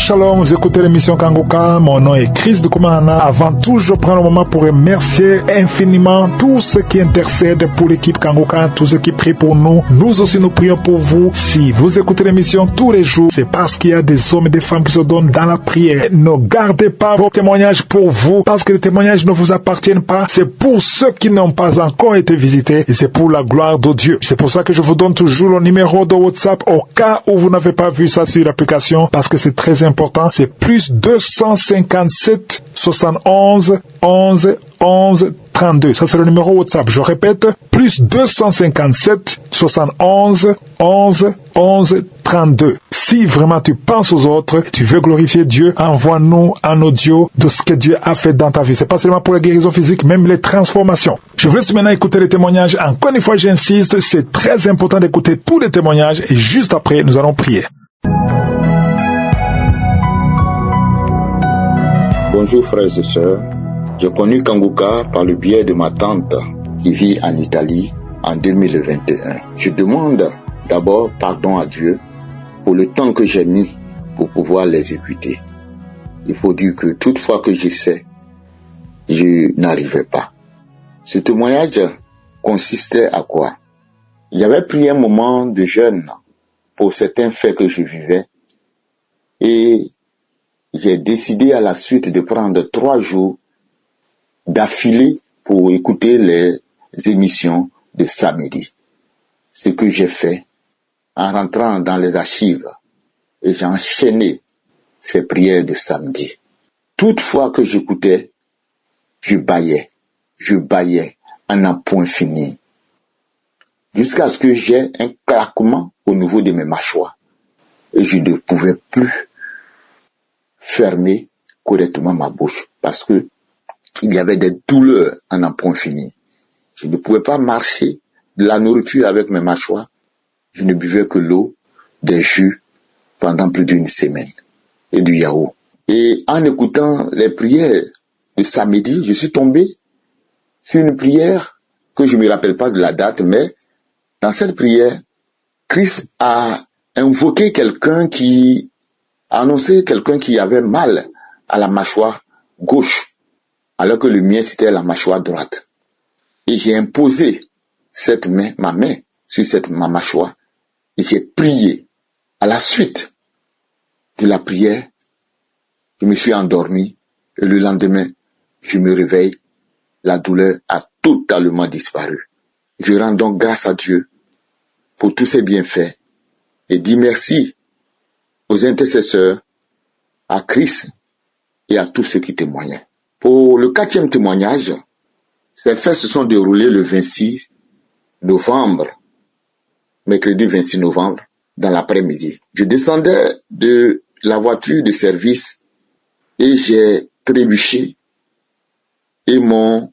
Shalom, vous écoutez l'émission Kanguka, mon nom est Chris de Koumana. Avant tout, je prends le moment pour remercier infiniment tous ceux qui intercèdent pour l'équipe Kanguka, tous ceux qui prient pour nous. Nous aussi, nous prions pour vous. Si vous écoutez l'émission tous les jours, c'est parce qu'il y a des hommes et des femmes qui se donnent dans la prière. Ne gardez pas vos témoignages pour vous, parce que les témoignages ne vous appartiennent pas. C'est pour ceux qui n'ont pas encore été visités et c'est pour la gloire de Dieu. C'est pour ça que je vous donne toujours le numéro de WhatsApp au cas où vous n'avez pas vu ça sur l'application, parce que c'est très important. C'est plus 257 71 11 11 32. Ça, c'est le numéro WhatsApp. Je répète, plus 257 71 11 11 32. Si vraiment tu penses aux autres, tu veux glorifier Dieu, envoie-nous un audio de ce que Dieu a fait dans ta vie. C'est pas seulement pour la guérison physique, même les transformations. Je vous laisse maintenant écouter les témoignages. Encore une fois, j'insiste, c'est très important d'écouter tous les témoignages et juste après, nous allons prier. Bonjour frères et sœurs, j'ai connu Kanguka par le biais de ma tante qui vit en Italie en 2021. Je demande d'abord pardon à Dieu pour le temps que j'ai mis pour pouvoir les écouter. Il faut dire que toute fois que j'essaie, je n'arrivais pas. Ce témoignage consistait à quoi? J'avais pris un moment de jeûne pour certains faits que je vivais et j'ai décidé à la suite de prendre 3 jours d'affilée pour écouter les émissions de samedi. Ce que j'ai fait en rentrant dans les archives et j'ai enchaîné ces prières de samedi. Toutefois que j'écoutais, je bâillais en un point fini. Jusqu'à ce que j'ai un claquement au niveau de mes mâchoires et je ne pouvais plus fermer correctement ma bouche parce que il y avait des douleurs en un point fini. Je ne pouvais pas marcher de la nourriture avec mes mâchoires. Je ne buvais que l'eau, des jus pendant plus d'une semaine et du yaourt. Et en écoutant les prières de samedi, je suis tombé sur une prière que je ne me rappelle pas de la date, mais dans cette prière, Christ a invoqué quelqu'un qui annonçait quelqu'un qui avait mal à la mâchoire gauche, alors que le mien c'était la mâchoire droite. Et j'ai imposé ma main sur ma mâchoire et j'ai prié. À la suite de la prière, je me suis endormi et le lendemain, je me réveille, la douleur a totalement disparu. Je rends donc grâce à Dieu pour tous ses bienfaits et dis merci aux intercesseurs, à Christ et à tous ceux qui témoignaient. Pour le 4e témoignage, ces faits se sont déroulés le 26 novembre, mercredi 26 novembre, dans l'après-midi. Je descendais de la voiture de service et j'ai trébuché et ma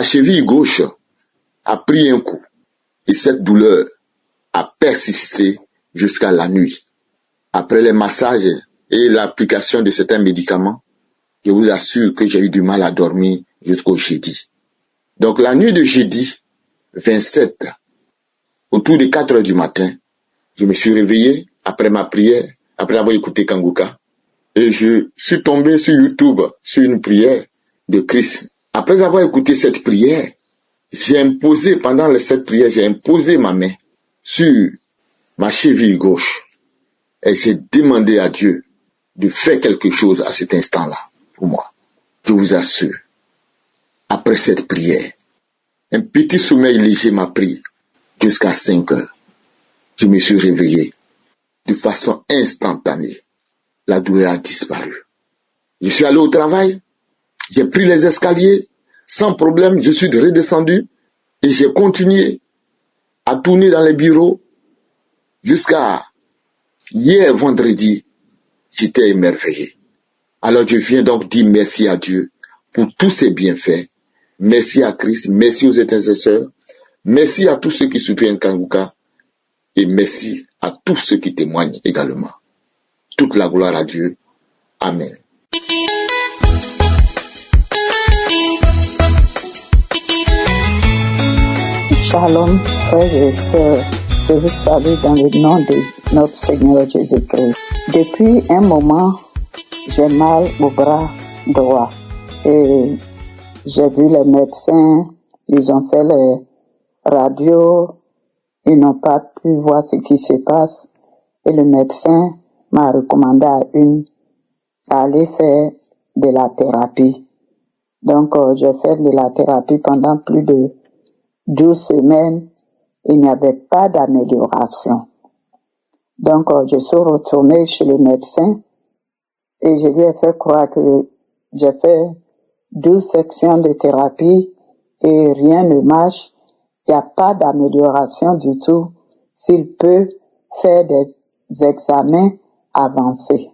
cheville gauche a pris un coup et cette douleur a persisté jusqu'à la nuit. Après les massages et l'application de certains médicaments, je vous assure que j'ai eu du mal à dormir jusqu'au jeudi. Donc la nuit de jeudi 27, autour de 4 heures du matin, je me suis réveillé après ma prière, après avoir écouté Kanguka, et je suis tombé sur YouTube sur une prière de Christ. Après avoir écouté cette prière, pendant cette prière, j'ai imposé ma main sur ma cheville gauche. Et j'ai demandé à Dieu de faire quelque chose à cet instant-là pour moi. Je vous assure, après cette prière, un petit sommeil léger m'a pris jusqu'à 5 heures. Je me suis réveillé de façon instantanée. La douleur a disparu. Je suis allé au travail, j'ai pris les escaliers, sans problème, je suis redescendu et j'ai continué à tourner dans les bureaux jusqu'à hier vendredi, j'étais émerveillé. Alors je viens donc dire merci à Dieu pour tous ses bienfaits. Merci à Christ, merci aux intercesseurs, merci à tous ceux qui soutiennent Kanguka et merci à tous ceux qui témoignent également. Toute la gloire à Dieu. Amen. Shalom, frères et sœurs, je vous salue dans le nom de notre Seigneur Jésus-Christ. Depuis un moment, j'ai mal au bras droit et j'ai vu les médecins, ils ont fait les radios, ils n'ont pas pu voir ce qui se passe et le médecin m'a recommandé à aller faire de la thérapie. Donc, j'ai fait de la thérapie pendant plus de 12 semaines. Il n'y avait pas d'amélioration. Donc, je suis retournée chez le médecin et je lui ai fait croire que j'ai fait 12 sections de thérapie et rien ne marche. Il n'y a pas d'amélioration du tout. S'il peut faire des examens avancés.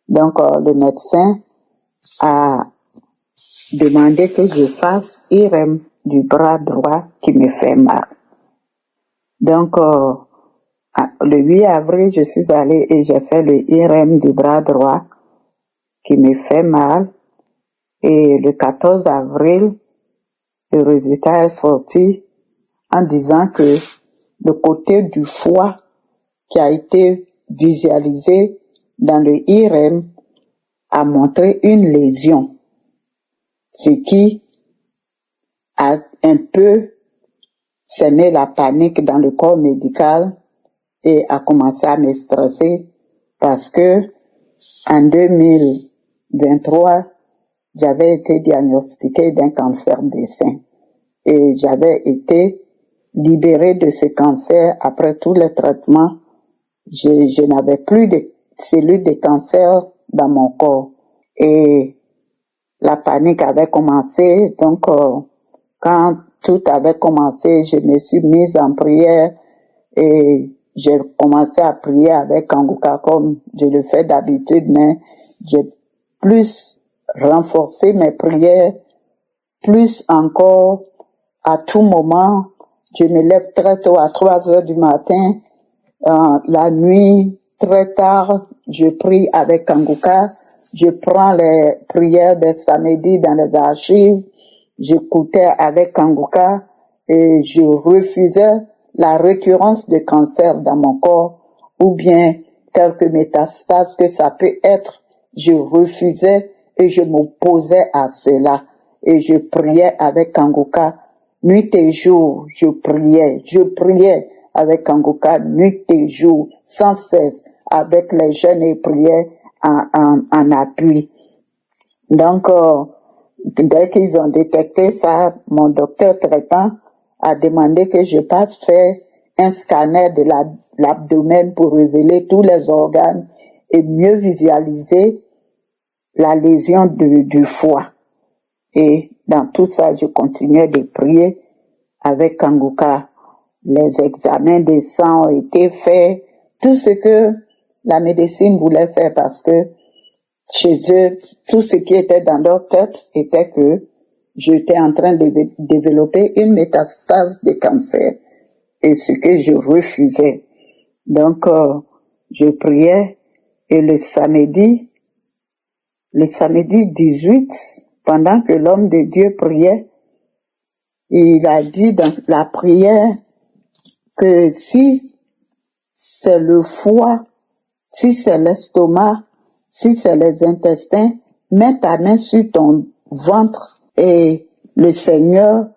Donc, le médecin a demandé que je fasse IRM du bras droit qui me fait mal. Donc, le 8 avril, je suis allée et j'ai fait le IRM du bras droit qui me fait mal. Et le 14 avril, le résultat est sorti en disant que le côté du foie qui a été visualisé dans le IRM a montré une lésion, ce qui a un peu semé la panique dans le corps médical et a commencé à me stresser parce que en 2023, j'avais été diagnostiquée d'un cancer des seins et j'avais été libérée de ce cancer après tous les traitements. Je n'avais plus de cellules de cancer dans mon corps et la panique avait commencé. Donc, quand tout avait commencé, je me suis mise en prière et j'ai commencé à prier avec Kanguka comme je le fais d'habitude, mais j'ai plus renforcé mes prières, plus encore à tout moment. Je me lève très tôt à 3 heures du matin, la nuit, très tard, je prie avec Kanguka, je prends les prières des samedis dans les archives, j'écoutais avec Kanguka et je refusais la récurrence de cancer dans mon corps ou bien quelques métastases que ça peut être. Je refusais et je m'opposais à cela et je priais avec Kanguka nuit et jour. Je priais avec Kanguka nuit et jour sans cesse avec les jeunes et priais en appui. Donc, dès qu'ils ont détecté ça, mon docteur traitant a demandé que je passe faire un scanner de l'abdomen pour révéler tous les organes et mieux visualiser la lésion du foie. Et dans tout ça, je continuais de prier avec Kanguka. Les examens des sangs ont été faits, tout ce que la médecine voulait faire parce que chez eux, tout ce qui était dans leur tête était que j'étais en train de développer une métastase de cancer et ce que je refusais. Donc, je priais et le samedi 18, pendant que l'homme de Dieu priait, il a dit dans la prière que si c'est le foie, si c'est l'estomac, si c'est les intestins, mets ta main sur ton ventre et le Seigneur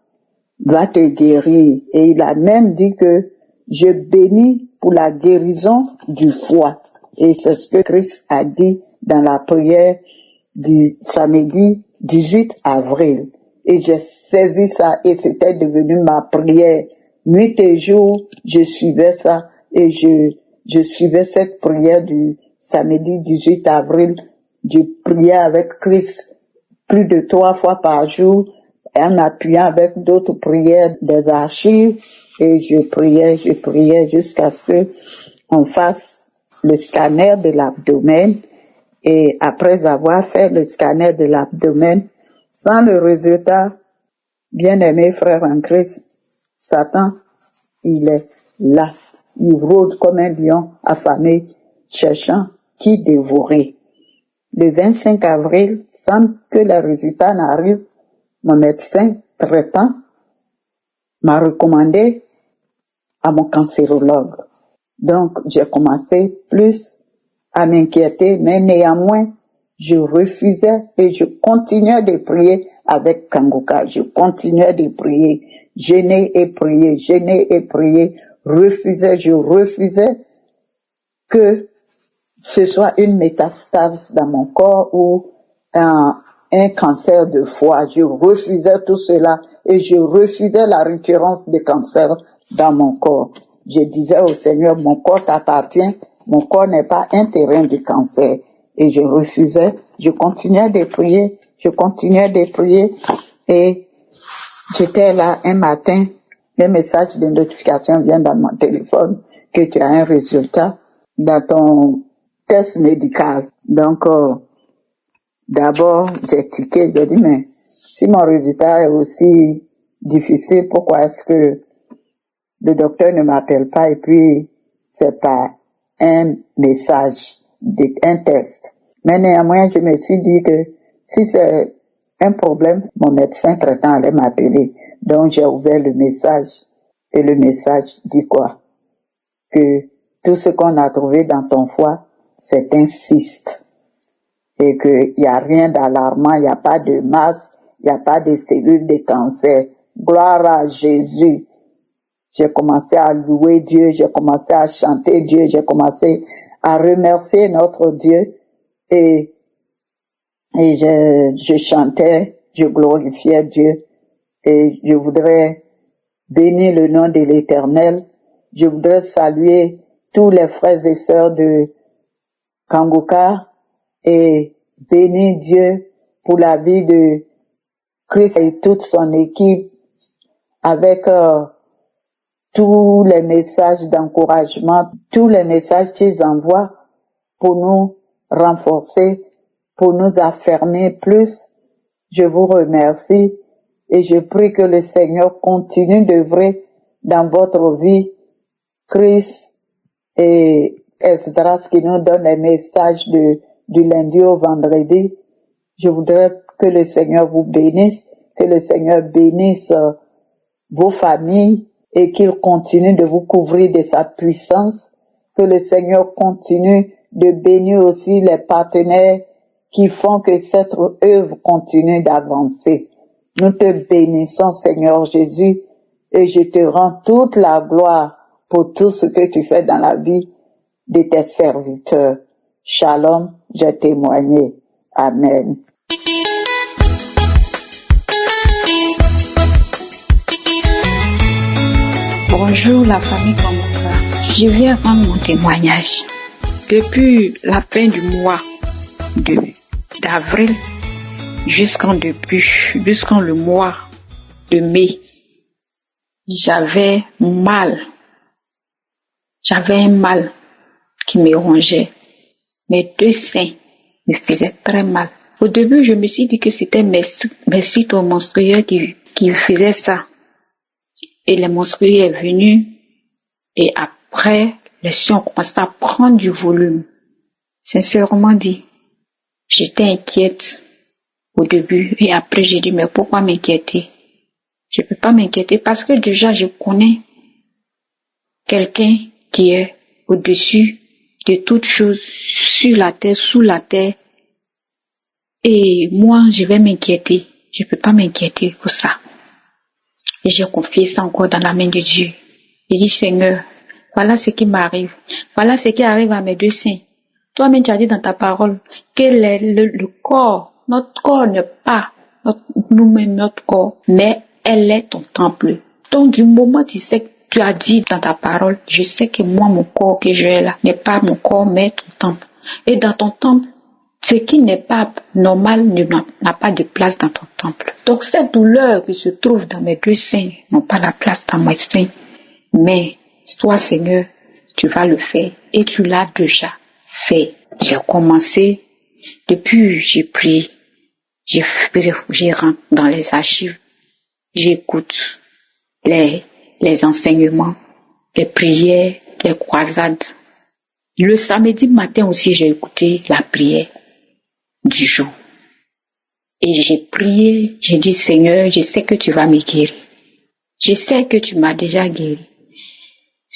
va te guérir. Et il a même dit que je bénis pour la guérison du foie. Et c'est ce que Christ a dit dans la prière du samedi 18 avril. Et j'ai saisi ça et c'était devenu ma prière. Nuit et jour, je suivais ça et je suivais cette prière du samedi 18 avril. Je priais avec Christ plus de 3 fois par jour en appuyant avec d'autres prières des archives et je priais jusqu'à ce que on fasse le scanner de l'abdomen. Et après avoir fait le scanner de l'abdomen, sans le résultat, bien-aimé frère en Christ, Satan, il est là. Il rôde comme un lion affamé, cherchant qui dévorer. Le 25 avril, sans que les résultats n'arrivent, mon médecin traitant m'a recommandé à mon cancérologue. Donc, j'ai commencé plus à m'inquiéter, mais néanmoins, je refusais et je continuais de prier avec Kangoka. Je continuais de prier, jeûner et prier, je refusais que ce soit une métastase dans mon corps ou un cancer de foie. Je refusais tout cela et je refusais la récurrence de cancer dans mon corps. Je disais au Seigneur, mon corps t'appartient, mon corps n'est pas un terrain de cancer. Et je refusais, je continuais de prier et j'étais là un matin, un message de notification vient dans mon téléphone que tu as un résultat dans ton test médical. Donc, d'abord, j'ai tiqué, j'ai dit, mais si mon résultat est aussi difficile, pourquoi est-ce que le docteur ne m'appelle pas et puis c'est pas un message, un test. Mais néanmoins, je me suis dit que si c'est un problème, mon médecin traitant allait m'appeler. Donc, j'ai ouvert le message et le message dit quoi? Que tout ce qu'on a trouvé dans ton foie, c'est un cyste. Et qu'il n'y a rien d'alarmant, il n'y a pas de masse, il n'y a pas de cellules de cancer. Gloire à Jésus. J'ai commencé à louer Dieu, j'ai commencé à chanter Dieu, j'ai commencé à remercier notre Dieu et je chantais, je glorifiais Dieu et je voudrais bénir le nom de l'Éternel. Je voudrais saluer tous les frères et sœurs de Kangoka et bénir Dieu pour la vie de Christ et toute son équipe avec tous les messages d'encouragement, tous les messages qu'ils envoient pour nous renforcer, pour nous affermer plus. Je vous remercie et je prie que le Seigneur continue d'œuvrer dans votre vie. Christ et Esdras qui nous donne les messages du lundi au vendredi. Je voudrais que le Seigneur vous bénisse, que le Seigneur bénisse vos familles et qu'il continue de vous couvrir de sa puissance, que le Seigneur continue de bénir aussi les partenaires qui font que cette œuvre continue d'avancer. Nous te bénissons, Seigneur Jésus, et je te rends toute la gloire pour tout ce que tu fais dans la vie de tes serviteurs. Shalom, j'ai témoigné. Amen. Bonjour la famille Kangoka. Je viens rendre mon témoignage. Depuis la fin du mois d'avril jusqu'en le mois de mai, j'avais un mal qui me rongeait. Mes deux seins me faisaient très mal. Au début, je me suis dit que c'était mes cycles menstruels qui faisaient ça. Et les menstruels est venu et après, les seins ont commencé à prendre du volume. Sincèrement dit, j'étais inquiète au début et après j'ai dit mais pourquoi m'inquiéter? Je peux pas m'inquiéter parce que déjà je connais quelqu'un qui est au-dessus de toutes choses, sur la terre, sous la terre. Et moi, je vais m'inquiéter. Je peux pas m'inquiéter pour ça. Et j'ai confié ça encore dans la main de Dieu. J'ai dit, Seigneur, voilà ce qui m'arrive. Voilà ce qui arrive à mes deux seins. Toi-même, tu as dit dans ta parole quel est le corps. Notre corps n'est pas nous-mêmes notre corps, mais elle est ton temple. Donc, du moment tu sais que tu as dit dans ta parole, je sais que moi, mon corps que j'ai là, n'est pas mon corps, mais ton temple. Et dans ton temple, ce qui n'est pas normal n'a pas de place dans ton temple. Donc, cette douleur qui se trouve dans mes deux seins n'a pas la place dans mes seins. Mais, toi, Seigneur, tu vas le faire. Et tu l'as déjà fait. J'ai commencé, depuis j'ai prié, je rentre dans les archives, j'écoute les enseignements, les prières, les croisades. Le samedi matin aussi, j'ai écouté la prière du jour. Et j'ai prié, j'ai dit, Seigneur, je sais que tu vas me guérir. Je sais que tu m'as déjà guéri.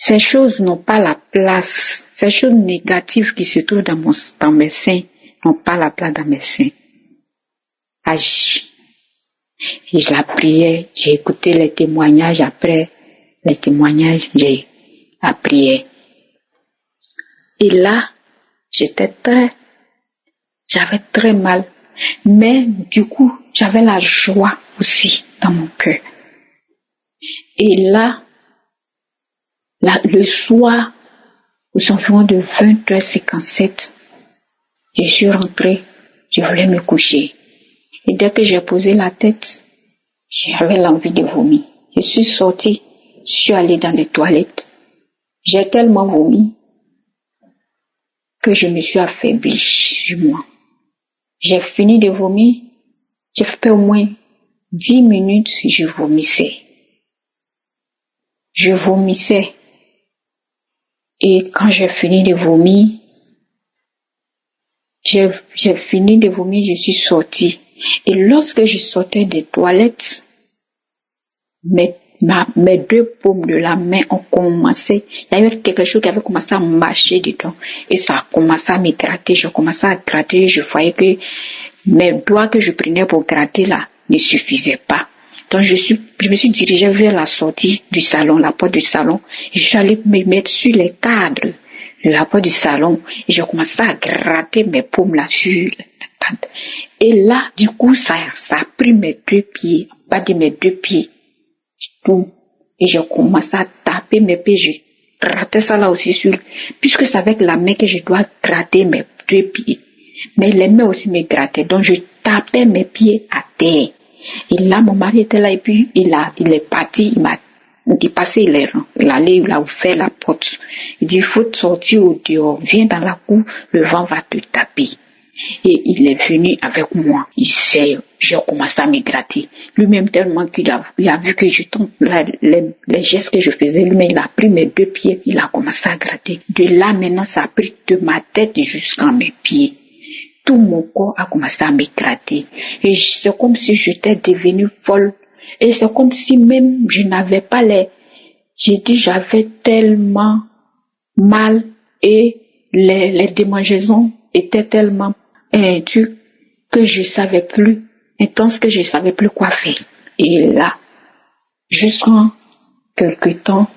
Ces choses n'ont pas la place. Ces choses négatives qui se trouvent dans mes seins n'ont pas la place dans mes seins. Agis. Et je la priais, j'ai écouté les témoignages après les témoignages, j'ai la prière. Et là, j'avais très mal. Mais du coup, j'avais la joie aussi dans mon cœur. Et là, le soir, aux environs de 20h57, je suis rentrée, je voulais me coucher. Et dès que j'ai posé la tête, j'avais l'envie de vomir. Je suis sortie, je suis allée dans les toilettes. J'ai tellement vomi que je me suis affaiblie sur moi. J'ai fini de vomir, j'ai fait au moins 10 minutes, je vomissais. Et quand j'ai fini de vomir, je suis sortie. Et lorsque je sortais des toilettes, mes deux paumes de la main ont commencé, il y avait quelque chose qui avait commencé à marcher dedans. Et ça a commencé à me gratter, je commençais à gratter, je voyais que mes doigts que je prenais pour gratter là ne suffisaient pas. Donc je me suis dirigée vers la sortie du salon, la porte du salon, et je suis allée me mettre sur les cadres de la porte du salon, et j'ai commencé à gratter mes paumes là sur les cadres. Et là, du coup, ça a pris mes deux pieds, pas de mes deux pieds, tout. Et j'ai commencé à taper mes pieds, je grattais ça là aussi puisque c'est avec la main que je dois gratter mes deux pieds. Mais les mains aussi me grattaient, donc je tapais mes pieds à terre. Et là, mon mari était là, et puis il est parti, il m'a dépassé les rangs. Il allait, il a ouvert la porte. Il dit, il faut sortir au dehors, viens dans la cour, le vent va te taper. Et il est venu avec moi. J'ai commencé à me gratter. Lui-même tellement qu'il a vu que je tombe, les gestes que je faisais, lui-même il a pris mes deux pieds, il a commencé à gratter. De là maintenant, ça a pris de ma tête jusqu'à mes pieds. Tout mon corps a commencé à me gratter. Et c'est comme si j'étais devenue folle. Et c'est comme si même je n'avais pas j'avais tellement mal et les démangeaisons étaient tellement intenses que je savais plus quoi faire. Et là, jusqu'en quelque temps,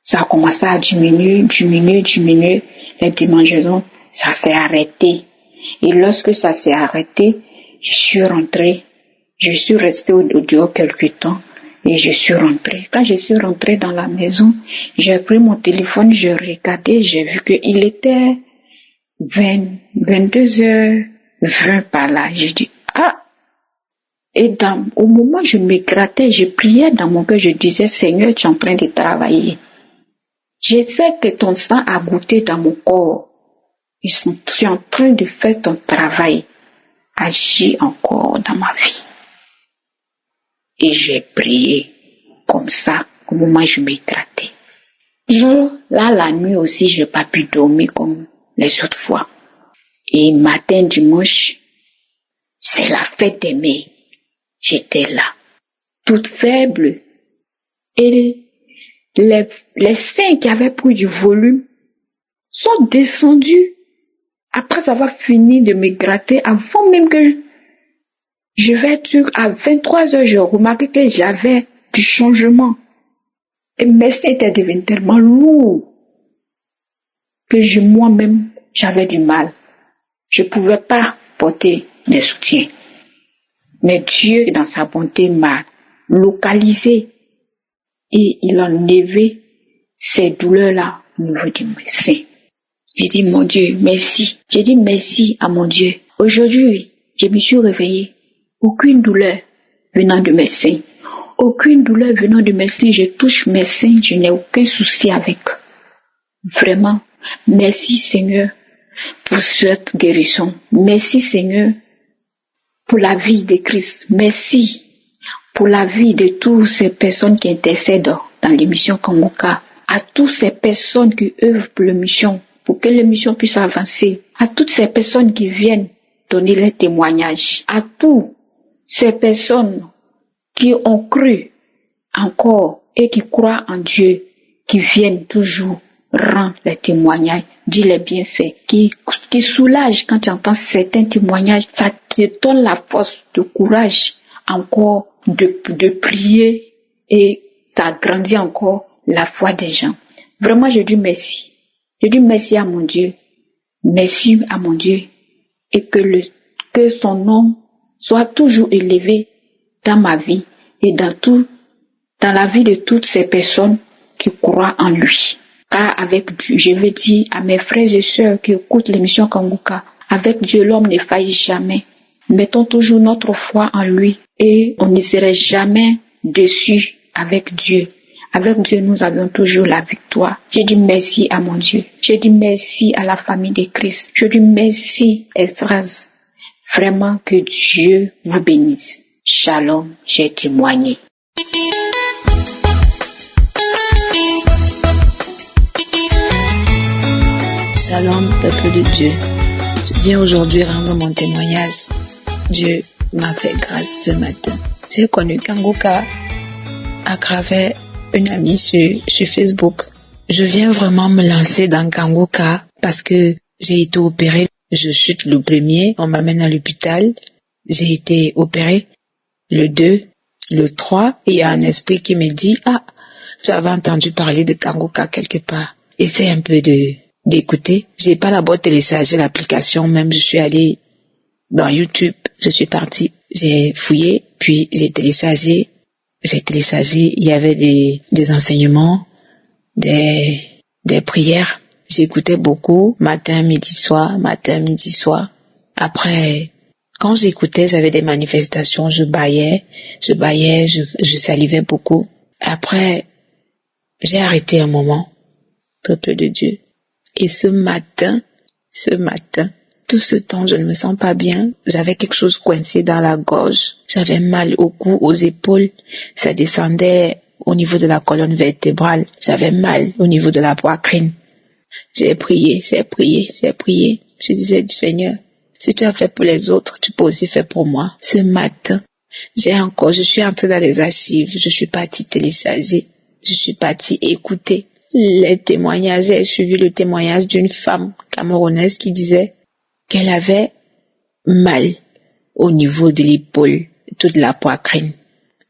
ça a commencé à diminuer. Les démangeaisons, ça s'est arrêté. Et lorsque ça s'est arrêté, je suis rentrée. Je suis restée au dehors quelque temps et je suis rentrée. Quand je suis rentrée dans la maison, j'ai pris mon téléphone, j'ai regardé, j'ai vu qu'il était 22h20 par là. J'ai dit, Et au moment où je me grattais, je priais dans mon cœur, je disais, Seigneur, tu es en train de travailler. Je sais que ton sang a goûté dans mon corps. Tu es en train de faire ton travail. Agis encore dans ma vie. Et j'ai prié comme ça, au moment où je me grattais. Là, la nuit aussi, je n'ai pas pu dormir comme les autres fois. Et matin, dimanche, c'est la fête des mères. J'étais là, toute faible. Et les seins qui avaient pris du volume sont descendus après avoir fini de me gratter, avant même que je vais être à 23h, j'ai remarqué que j'avais du changement. Et mes seins étaient devenus tellement lourds que moi-même, j'avais du mal. Je ne pouvais pas porter des soutiens. Mais Dieu, dans sa bonté, m'a localisé et il a enlevé ces douleurs-là au niveau de mes seins. J'ai dit, mon Dieu, merci. J'ai dit merci à mon Dieu. Aujourd'hui, je me suis réveillée. Aucune douleur venant de mes seins. Aucune douleur venant de mes seins. Je touche mes seins, je n'ai aucun souci avec. Vraiment, merci Seigneur pour cette guérison. Merci Seigneur pour la vie de Christ. Merci pour la vie de toutes ces personnes qui intercèdent dans l'émission Kangoka. À toutes ces personnes qui œuvrent pour l'émission, pour que l'émission puisse avancer. À toutes ces personnes qui viennent donner les témoignages. À toutes ces personnes qui ont cru encore et qui croient en Dieu, qui viennent toujours rendre les témoignages, dire les bienfaits, qui soulagent quand tu entends certains témoignages, ça te donne la force, le courage encore de prier et ça agrandit encore la foi des gens. Vraiment, je dis merci. Je dis merci à mon Dieu. Merci à mon Dieu. Et que son nom soit toujours élevé dans ma vie et dans la vie de toutes ces personnes qui croient en lui. Car avec Dieu, je veux dire à mes frères et sœurs qui écoutent l'émission Kanguka, avec Dieu, l'homme ne faillit jamais. Mettons toujours notre foi en lui et on ne serait jamais déçus avec Dieu. Avec Dieu, nous avons toujours la victoire. Je dis merci à mon Dieu. Je dis merci à la famille de Christ. Je dis merci, Estras. Vraiment que Dieu vous bénisse. Shalom, j'ai témoigné. Shalom, peuple de Dieu. Je viens aujourd'hui rendre mon témoignage. Dieu m'a fait grâce ce matin. J'ai connu Kanguka à travers une amie sur Facebook. Je viens vraiment me lancer dans Kanguka parce que j'ai été opérée. Je chute le 1er, on m'amène à l'hôpital. J'ai été opérée le 2, le 3, et il y a un esprit qui me dit « Ah, tu avais entendu parler de Kanguka quelque part. Essaie un peu d'écouter. » J'ai pas d'abord téléchargé l'application, même je suis allée dans YouTube. Je suis partie, j'ai fouillé, puis j'ai téléchargé, il y avait des enseignements, des prières. J'écoutais beaucoup, matin, midi, soir. Après, quand j'écoutais, j'avais des manifestations, je baillais, je salivais beaucoup. Après, j'ai arrêté un moment, peuple de Dieu. Et ce matin, tout ce temps, je ne me sens pas bien. J'avais quelque chose coincé dans la gorge. J'avais mal au cou, aux épaules. Ça descendait au niveau de la colonne vertébrale. J'avais mal au niveau de la poitrine. J'ai prié. Je disais du Seigneur, si tu as fait pour les autres, tu peux aussi faire pour moi. Ce matin, je suis entrée dans les archives. Je suis partie télécharger. Je suis partie écouter les témoignages. J'ai suivi le témoignage d'une femme camerounaise qui disait qu'elle avait mal au niveau de l'épaule, toute la poitrine.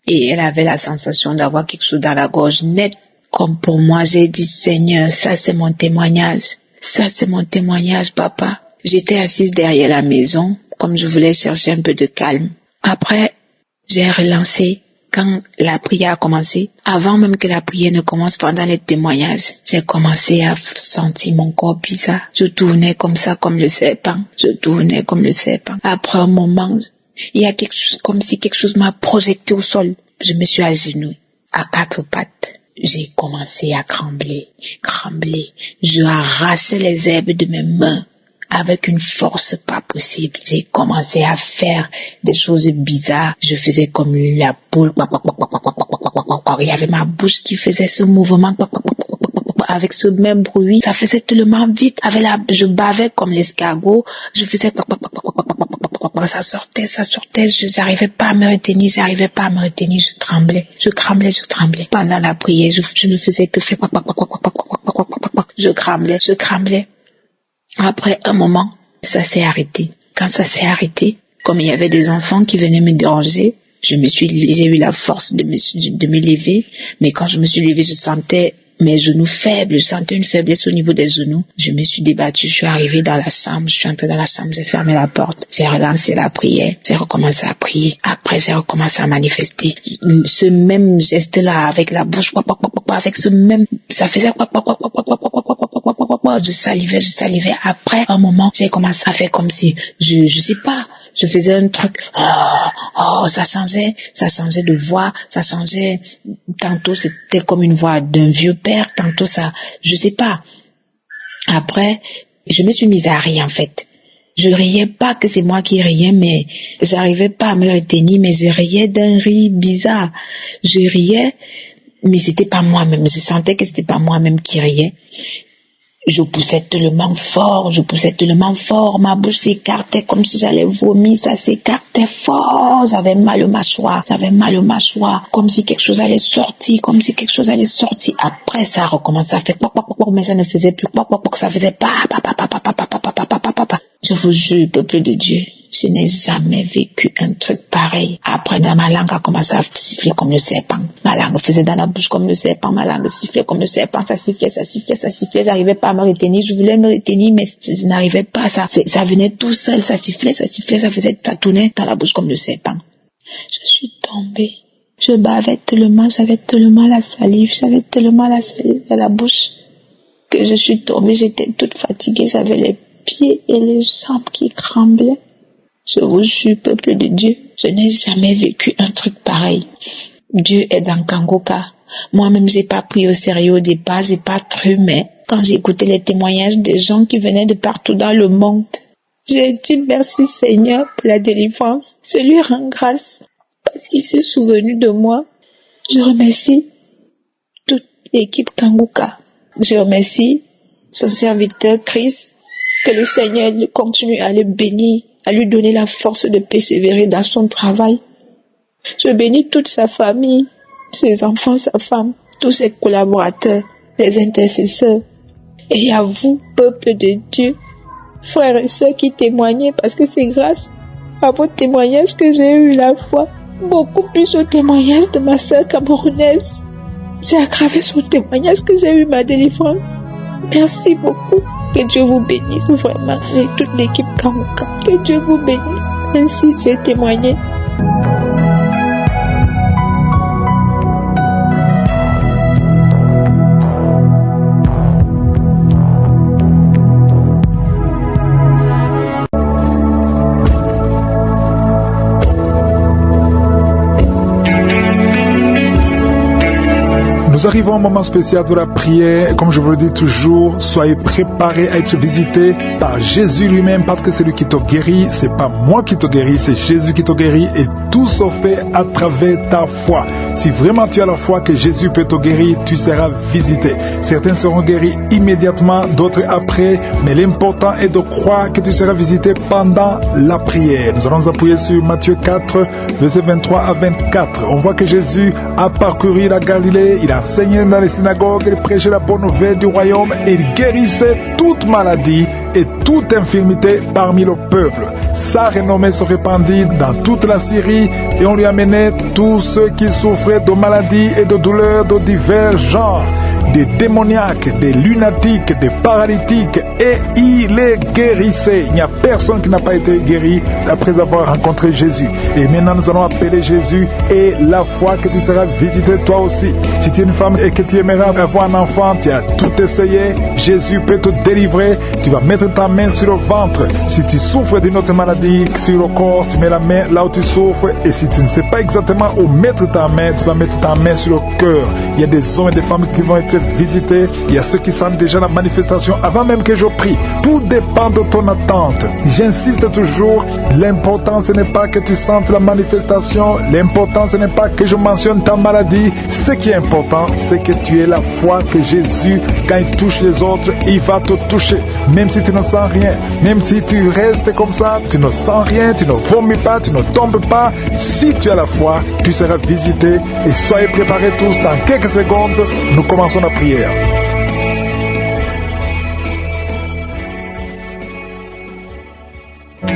Et elle avait la sensation d'avoir quelque chose dans la gorge net. Comme pour moi, j'ai dit, Seigneur, ça c'est mon témoignage. Ça c'est mon témoignage, papa. J'étais assise derrière la maison, comme je voulais chercher un peu de calme. Après, j'ai relancé. Quand la prière a commencé, avant même que la prière ne commence, pendant les témoignages, j'ai commencé à sentir mon corps bizarre. Je tournais comme ça, comme le serpent. Après un moment, il y a quelque chose, comme si quelque chose m'a projeté au sol. Je me suis agenouillée à 4 pattes. J'ai commencé à trembler. Je arrachais les herbes de mes mains avec une force pas possible. J'ai commencé à faire des choses bizarres. Je faisais comme la poule. Il y avait ma bouche qui faisait ce mouvement. Avec ce même bruit, ça faisait tellement vite. Je bavais comme l'escargot. Je faisais ça sortait. J'arrivais pas à me retenir. Je tremblais. Pendant la prière, je ne faisais que faire. Je tremblais. Après un moment, ça s'est arrêté. Quand ça s'est arrêté, comme il y avait des enfants qui venaient me déranger, j'ai eu la force de me lever. Mais quand je me suis levée, je sentais mes genoux faibles, je sentais une faiblesse au niveau des genoux. Je me suis débattue, je suis arrivée dans la chambre, je suis entrée dans la chambre, j'ai fermé la porte, j'ai relancé la prière, j'ai recommencé à prier. Après, j'ai recommencé à manifester. Ce même geste-là, avec la bouche, avec ce même, ça faisait je salivais. Après un moment, j'ai commencé à faire comme si, je sais pas, je faisais un truc, ça changeait de voix, ça changeait, tantôt c'était comme une voix d'un vieux père, tantôt ça, je sais pas. Après, je me suis mise à rire en fait. Je riais pas que c'est moi qui riais, mais j'arrivais pas à me retenir, mais je riais d'un rire bizarre. Je riais, mais c'était pas moi-même, je sentais que c'était pas moi-même qui riais. Je poussais tellement fort, ma bouche s'écartait comme si j'allais vomir, ça s'écartait fort, j'avais mal au mâchoire, comme si quelque chose allait sortir, Après, ça a recommencé à faire mais ça ne faisait plus ça faisait Je vous jure, peuple de Dieu, je n'ai jamais vécu un truc pareil. Après, ma langue a commencé à siffler comme le serpent. Ma langue faisait dans la bouche comme le serpent. Ma langue sifflait comme le serpent. Ça sifflait. J'arrivais pas à me retenir. Je voulais me retenir, mais je n'arrivais pas. Ça venait tout seul. Ça sifflait. Ça tournait dans la bouche comme le serpent. Je suis tombée. Je bavais tellement. J'avais tellement la salive dans la bouche que je suis tombée. J'étais toute fatiguée. J'avais les pieds et les jambes qui tremblaient. Je vous jure, peuple de Dieu, je n'ai jamais vécu un truc pareil. Dieu est dans Kangoka. Moi-même, j'ai pas pris au sérieux au départ, j'ai pas cru, mais quand j'ai écouté les témoignages des gens qui venaient de partout dans le monde, j'ai dit merci Seigneur pour la délivrance. Je lui rends grâce parce qu'il s'est souvenu de moi. Je remercie toute l'équipe Kangoka. Je remercie son serviteur Chris. Que le Seigneur continue à le bénir, à lui donner la force de persévérer dans son travail. Je bénis toute sa famille, ses enfants, sa femme, tous ses collaborateurs, les intercesseurs. Et à vous, peuple de Dieu, frères et sœurs qui témoignez, parce que c'est grâce à vos témoignages que j'ai eu la foi, beaucoup plus au témoignage de ma sœur camerounaise. C'est à travers son témoignage que j'ai eu ma délivrance. Merci beaucoup. Que Dieu vous bénisse vraiment et toute l'équipe Kangoka. Que Dieu vous bénisse. Ainsi j'ai témoigné. Nous arrivons à un moment spécial de la prière. Comme je vous le dis toujours, soyez préparés à être visités par Jésus lui-même parce que c'est lui qui te guérit. C'est pas moi qui te guéris, c'est Jésus qui te guérit et tout se fait à travers ta foi. Si vraiment tu as la foi que Jésus peut te guérir, tu seras visité. Certains seront guéris immédiatement, d'autres après, mais l'important est de croire que tu seras visité pendant la prière. Nous allons nous appuyer sur Matthieu 4, versets 23 à 24. On voit que Jésus a parcouru la Galilée, il a enseigné dans les synagogues, il prêchait la bonne nouvelle du royaume et il guérissait toute maladie et toute infirmité parmi le peuple. Sa renommée se répandit dans toute la Syrie et on lui amenait tous ceux qui souffraient de maladies et de douleurs de divers genres, des démoniaques, des lunatiques, des paralytiques, et il les guérissait. Il n'y a personne qui n'a pas été guéri après avoir rencontré Jésus. Et maintenant nous allons appeler Jésus et la foi que tu seras visité toi aussi. Si tu es une femme et que tu aimerais avoir un enfant, tu as tout essayé, Jésus peut te délivrer. Tu vas mettre ta main sur le ventre. Si tu souffres d'une autre maladie sur le corps, tu mets la main là où tu souffres. Et si tu ne sais pas exactement où mettre ta main, tu vas mettre ta main sur le cœur. Il y a des hommes et des femmes qui vont être visités. Il y a ceux qui sentent déjà la manifestation avant même que je prie. Tout dépend de ton attente. J'insiste toujours, l'important ce n'est pas que tu sentes la manifestation, l'important ce n'est pas que je mentionne ta maladie. Ce qui est important, c'est que tu aies la foi que Jésus, quand il touche les autres, il va te toucher. Même si tu ne sens rien, même si tu restes comme ça, tu ne sens rien, tu ne vomis pas, tu ne tombes pas. Si tu as la foi, tu seras visité. Et soyez préparés tous, dans quelques secondes, nous commençons la prière.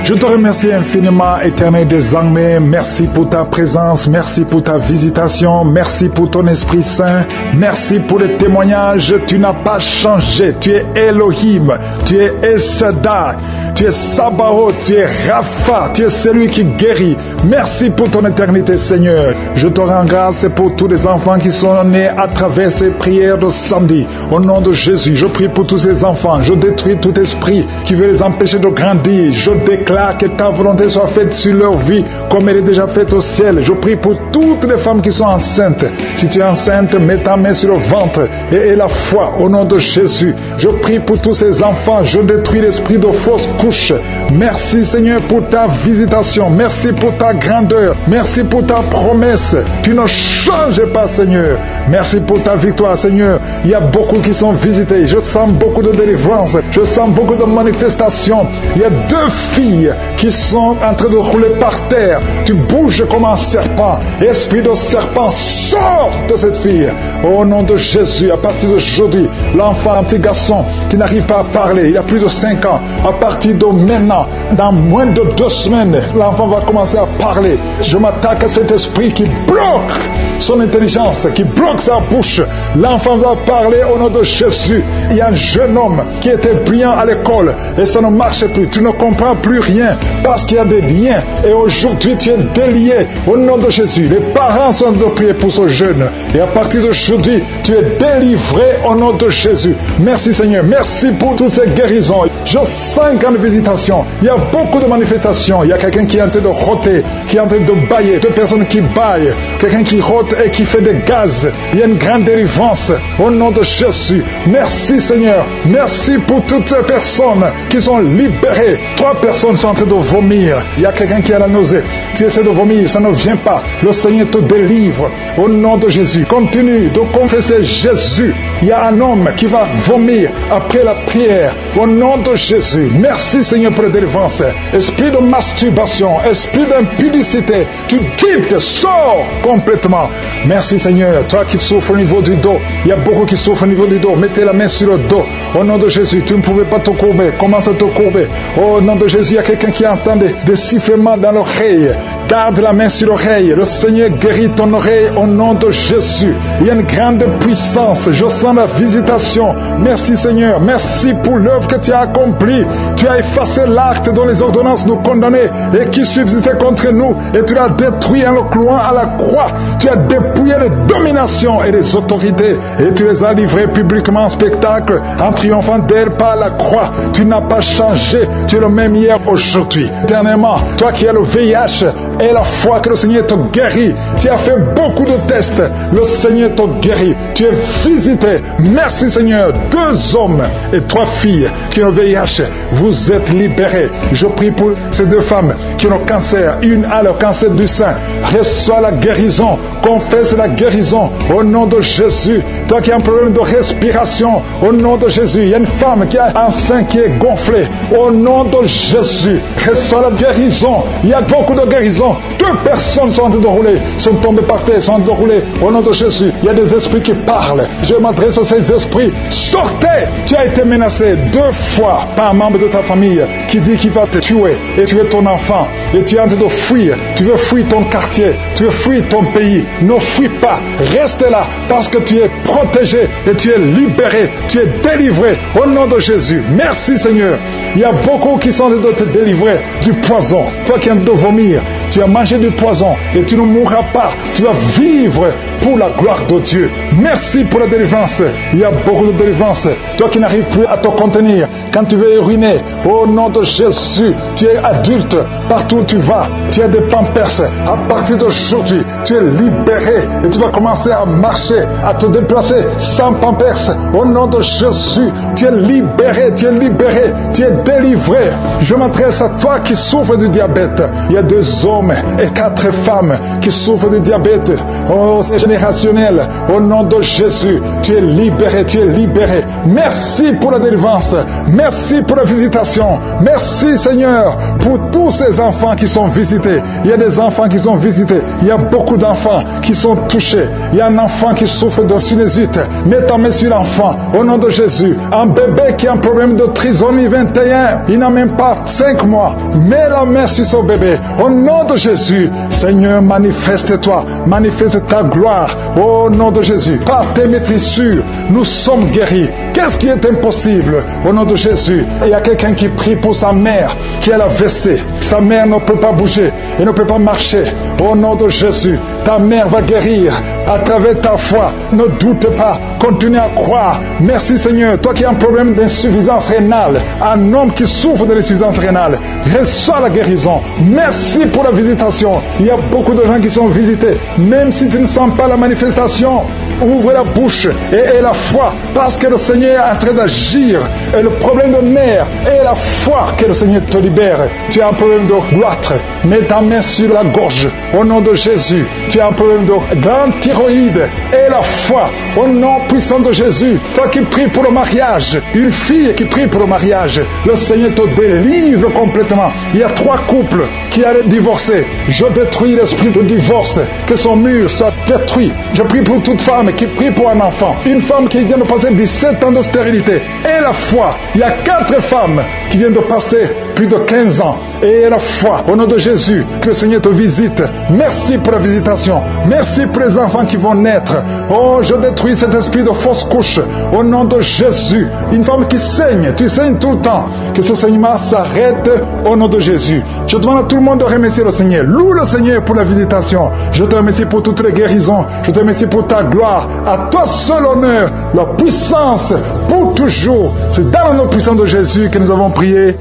Je te remercie infiniment, Éternel des armées. Merci pour ta présence, merci pour ta visitation, merci pour ton Esprit Saint, merci pour les témoignages. Tu n'as pas changé, tu es Elohim, tu es El Shaddai, tu es Sabaoth, tu es Rapha, tu es celui qui guérit. Merci pour ton éternité, Seigneur. Je te rends grâce pour tous les enfants qui sont nés à travers ces prières de samedi. Au nom de Jésus, je prie pour tous ces enfants. Je détruis tout esprit qui veut les empêcher de grandir. Je déclare déclare que ta volonté soit faite sur leur vie comme elle est déjà faite au ciel. Je prie pour toutes les femmes qui sont enceintes. Si tu es enceinte, mets ta main sur le ventre et aie la foi au nom de Jésus. Je prie pour tous ces enfants. Je détruis l'esprit de fausse couche. Merci Seigneur pour ta visitation. Merci pour ta grandeur. Merci pour ta promesse. Tu ne changes pas Seigneur. Merci pour ta victoire Seigneur. Il y a beaucoup qui sont visités. Je sens beaucoup de délivrance. Je sens beaucoup de manifestations. Il y a 2 filles qui sont en train de rouler par terre. Tu bouges comme un serpent. Esprit de serpent, sors de cette fille. Au nom de Jésus, à partir d'aujourd'hui, l'enfant, un petit garçon qui n'arrive pas à parler, il a plus de 5 ans. À partir de maintenant, dans moins de 2 semaines, l'enfant va commencer à parler. Je m'attaque à cet esprit qui bloque son intelligence, qui bloque sa bouche. L'enfant va parler au nom de Jésus. Il y a un jeune homme qui était brillant à l'école et ça ne marche plus. Tu ne comprends plus rien parce qu'il y a des liens. Et aujourd'hui, tu es délié au nom de Jésus. Les parents sont de prier pour ce jeune. Et à partir d'aujourd'hui, tu es délivré au nom de Jésus. Merci Seigneur. Merci pour toutes ces guérisons. Je sens une visitation. Il y a beaucoup de manifestations. Il y a quelqu'un qui est en train de rôter, qui est en train de bailler. 2 personnes qui baillent. Quelqu'un qui rôte et qui fait des gaz. Il y a une grande délivrance au nom de Jésus. Merci Seigneur. Merci pour toutes ces personnes qui sont libérées. 3 personnes sont en train de vomir. Il y a quelqu'un qui a la nausée. Tu essaies de vomir, ça ne vient pas. Le Seigneur te délivre au nom de Jésus. Continue de confesser Jésus. Il y a un homme qui va vomir après la prière au nom de Jésus. Merci Seigneur pour la délivrance. Esprit de masturbation, esprit d'impudicité, tu quittes, sors complètement. Merci Seigneur. Toi qui souffres au niveau du dos, il y a beaucoup qui souffrent au niveau du dos. Mettez la main sur le dos. Au nom de Jésus, tu ne pouvais pas te courber. Commence à te courber. Au nom de Jésus, il y a quelqu'un qui entend des sifflements dans l'oreille. Garde la main sur l'oreille. Le Seigneur guérit ton oreille au nom de Jésus. Il y a une grande puissance. Je sens la visitation. Merci Seigneur. Merci pour l'œuvre que tu as accomplie. Tu as effacé l'acte dont les ordonnances nous condamnaient et qui subsistait contre nous. Et tu l'as détruit en le clouant à la croix. Tu as dépouillé les dominations et les autorités. Et tu les as livrées publiquement en spectacle en triomphant d'elles par la croix. Tu n'as pas changé. Tu es le même hier, aujourd'hui. Dernièrement, toi qui as le VIH et la foi que le Seigneur te guérit. Tu as fait beaucoup de tests. Le Seigneur te guérit. Tu es visité. Merci Seigneur. 2 hommes et 3 filles qui ont le VIH. Vous êtes libérés. Je prie pour ces 2 femmes qui ont le cancer. Une a le cancer du sein. Reçois la guérison. Confesse la guérison au nom de Jésus. Toi qui as un problème de respiration, au nom de Jésus. Il y a une femme qui a un sein qui est gonflé. Au nom de Jésus. Reçois la guérison. Il y a beaucoup de guérisons. 2 personnes sont en train de rouler, sont tombées par terre, sont en train de rouler. Au nom de Jésus. Il y a des esprits qui parlent. Je m'adresse à ces esprits. Sortez! Tu as été menacé 2 fois par un membre de ta famille qui dit qu'il va te tuer et tuer ton enfant. Et tu es en train de fuir. Tu veux fuir ton quartier. Tu veux fuir ton pays. Ne fuis pas. Reste là parce que tu es protégé et tu es libéré. Tu es délivré au nom de Jésus. Merci Seigneur. Il y a beaucoup qui sont en train de te délivrer du poison. Toi qui es en train de vomir, tu as mangé du poison et tu ne mourras pas. Tu vas vivre pour la gloire de Dieu. Merci pour la délivrance. Il y a beaucoup de délivrance. Toi qui n'arrives plus à te contenir, quand tu veux uriner, au nom de Jésus, tu es adulte. Partout où tu vas, tu as des pampers. À partir d'aujourd'hui, tu es libéré et tu vas commencer à marcher, à te déplacer sans pampers. Au nom de Jésus, tu es libéré, tu es libéré, tu es délivré. Je m'adresse à toi qui souffres du diabète. Il y a 2 hommes et 4 femmes qui souffrent du diabète. Oh, c'est générationnel. Au nom de Jésus, tu es libéré, tu es libéré. Merci pour la délivrance. Merci pour la visitation. Merci Seigneur pour tous ces enfants qui sont visités. Il y a des enfants qui sont visités. Il y a beaucoup d'enfants qui sont touchés. Il y a un enfant qui souffre de sinusite. Mets ta main sur l'enfant. Au nom de Jésus. Un bébé qui a un problème de trisomie 21. Il n'a même pas 5 mois. Mets la main sur ce bébé. Au nom de Jésus. Seigneur, manifeste-toi. Manifeste ta gloire. Au nom de Jésus. Par tes maîtrissures, nous sommes guéris. Qu'est-ce qui est impossible? Au nom de Jésus. Il y a quelqu'un qui prie pour sa mère qui a la WC. Sa mère ne peut pas bouger. Elle ne peut pas marcher. Au nom de Jésus. Ta mère va guérir à travers ta foi. Ne doute pas. Continue à croire. Merci Seigneur. Toi qui as un problème d'insuffisance rénale, un homme qui souffre de l'insuffisance rénale, reçois la guérison. Merci pour la visitation. Il y a beaucoup de gens qui sont visités. Même si tu ne sens pas la manifestation, ouvre la bouche et aie la foi, parce que le Seigneur est en train d'agir. Et le problème de nerfs est la foi que le Seigneur te libère. Tu as un problème de goitre, mets ta main sur la gorge au nom de Jésus. Tu as un problème de grande thyroïde et la foi au nom puissant de Jésus. Toi qui pries pour le mariage, une fille qui prie pour le mariage, le Seigneur te délivre complètement. Il y a 3 couples qui allaient divorcer. Je détruis l'esprit de divorce, que son mur soit détruit. Je prie pour toute femme qui prie pour un enfant, une femme qui vient de passer 17 ans de stérilité, et la foi. Il y a 4 femmes qui viennent de passer plus de 15 ans, et la foi, au nom de Jésus, que le Seigneur te visite. Merci pour la visitation, merci pour les enfants qui vont naître. Oh, je détruis cet esprit de fausse couche, au nom de Jésus. Une femme qui saigne, tu saignes tout le temps, que ce saignement s'arrête au nom de Jésus. Je demande à tout le monde de remercier le Seigneur. Loue le Seigneur pour la visitation. Je te remercie pour toutes les guérisons, je te remercie pour ta gloire. À toi seul honneur, la puissance pour toujours. C'est dans le nom puissant de Jésus que nous avons prié.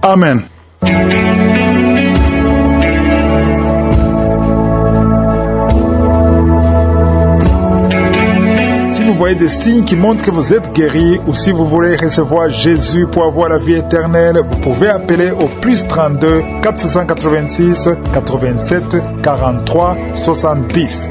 Amen. Si vous voyez des signes qui montrent que vous êtes guéri, ou si vous voulez recevoir Jésus pour avoir la vie éternelle, vous pouvez appeler au plus 32 486 87 43 70.